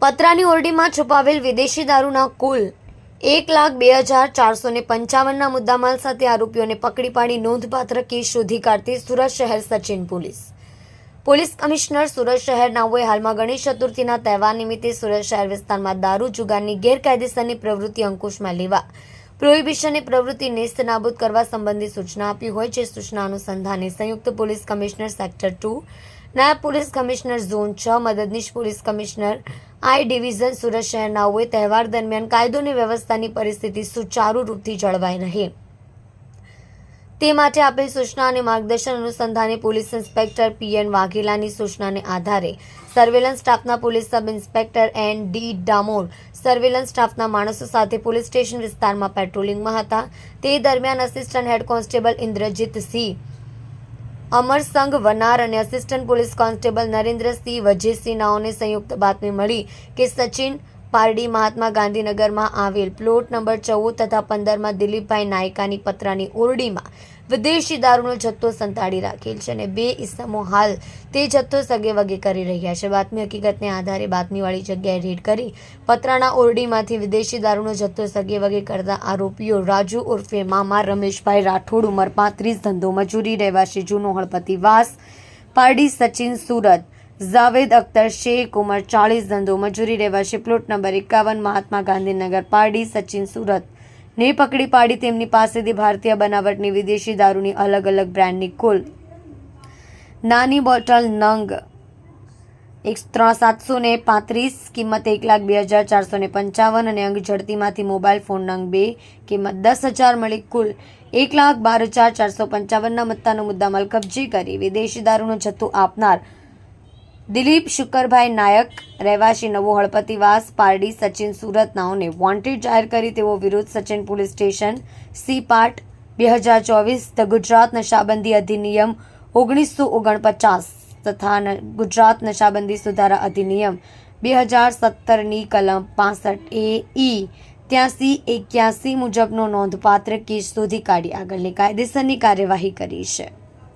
પતરાની ઓરડીમાં છુપાવેલ વિદેશી દારૂના કુલ 1,02,455ના મુદ્દામાલ સાથે આરોપીઓને પકડી પાડી નોંધપાત્ર કેસ શોધી કાઢતી સુરત શહેર સચિન પોલીસ કમિશનર સુરત શહેર નાઓએ હાલમાં ગણેશ ચતુર્થીના તહેવાર નિમિત્તે સુરત શહેર વિસ્તારમાં દારૂ જુગારની ગેરકાયદેસરની પ્રવૃત્તિ અંકુશમાં લેવા પ્રોહિબિશનની પ્રવૃત્તિ નેસ્ત નાબૂદ કરવા સંબંધી સૂચના આપી હોય જે સૂચના અનુસંધાને સંયુક્ત પોલીસ કમિશનર સેક્ટર 2, નાયબ પોલીસ કમિશનર ઝોન 6, મદદનીશ પોલીસ કમિશનર આઈ ડિવિઝન સુરત શહેર નાઓએ તહેવાર દરમિયાન કાયદો અને વ્યવસ્થાની પરિસ્થિતિ સુચારુ રૂપથી જળવાઈ રહે તે માટે આપેલ સૂચના અને માર્ગદર્શન અનુસંધાને પોલીસ ઇન્સ્પેક્ટર પીએન વાઘેલાની સૂચનાને આધારે સર્વેલન્સ સ્ટાફના police sub inspector N D Damor surveillance સ્ટાફના માણસો સાથે પોલીસ સ્ટેશન વિસ્તારમાં પેટ્રોલિંગમાં હતા। તે દરમિયાન assistant head constable Indrajit Singh Amarsang Vanar અને assistant police constable Narendrasinh Vajesinh નાઓને સંયુક્ત બાતમી મળી કે સચિન પારડી મહાત્મા ગાંધીનગરમાં આવેલ પ્લોટ નંબર 14 તથા 15માં દિલીપભાઈ નાયકાની પતરાની ઓરડીમાં વિદેશી દારૂનો જથ્થો સંતાડી રાખેલ છે અને 2 ઇસમો હાલ તે જથ્થો સગેવગે કરી રહ્યા છે। બાતમી હકીકતને આધારે બાતમીવાળી જગ્યાએ રેડ કરી પતરાના ઓરડીમાંથી વિદેશી દારૂનો જથ્થો સગેવગે કરતા આરોપીઓ રાજુ ઉર્ફે મામા રમેશભાઈ રાઠોડ ઉંમર 35 ધંધો મજૂરી રહેવાસી જૂનો હળપતિવાસ પારડી સચિન સુરત જાવેદ અખ્તર શેખ ઉંમર 40 ધંધો મજૂરી રહેવાસી પ્લોટ નંબર 51 મહાત્મા ગાંધીનગર પારડી સચિન સુરત ને પકડી પાડી તેમની પાસેથી ભારતીય બનાવટની વિદેશી દારૂની અલગ અલગ બ્રાન્ડની કુલ નાની બોટલ નંગ 735 કિંમત 1,02,455 અને અંગ ઝડતીમાંથી મોબાઈલ ફોન નંગ 2 કિંમત 10,000 મળી કુલ 1,12,455ના મત્તાનો મુદ્દામાલ કબજે કરી વિદેશી દારૂનો જથ્થો આપનાર દિલીપ શુકરભાઈ નાયક રહેવાસી નવો હળપતિવાસ પારડી સચિન સુરત નાઓને વોન્ટેડ જાહેર કરી તેઓ વિરુદ્ધ Sachin police station C part 2024 the Gujarat નશાબંધી અધિનિયમ 1949 તથા ગુજરાત નશાબંધી સુધારા અધિનિયમ 2017ની કલમ 65A E 8381 મુજબનો નોંધપાત્ર કેસ શોધી કાઢી આગળની કાયદેસરની કાર્યવાહી કરી છે।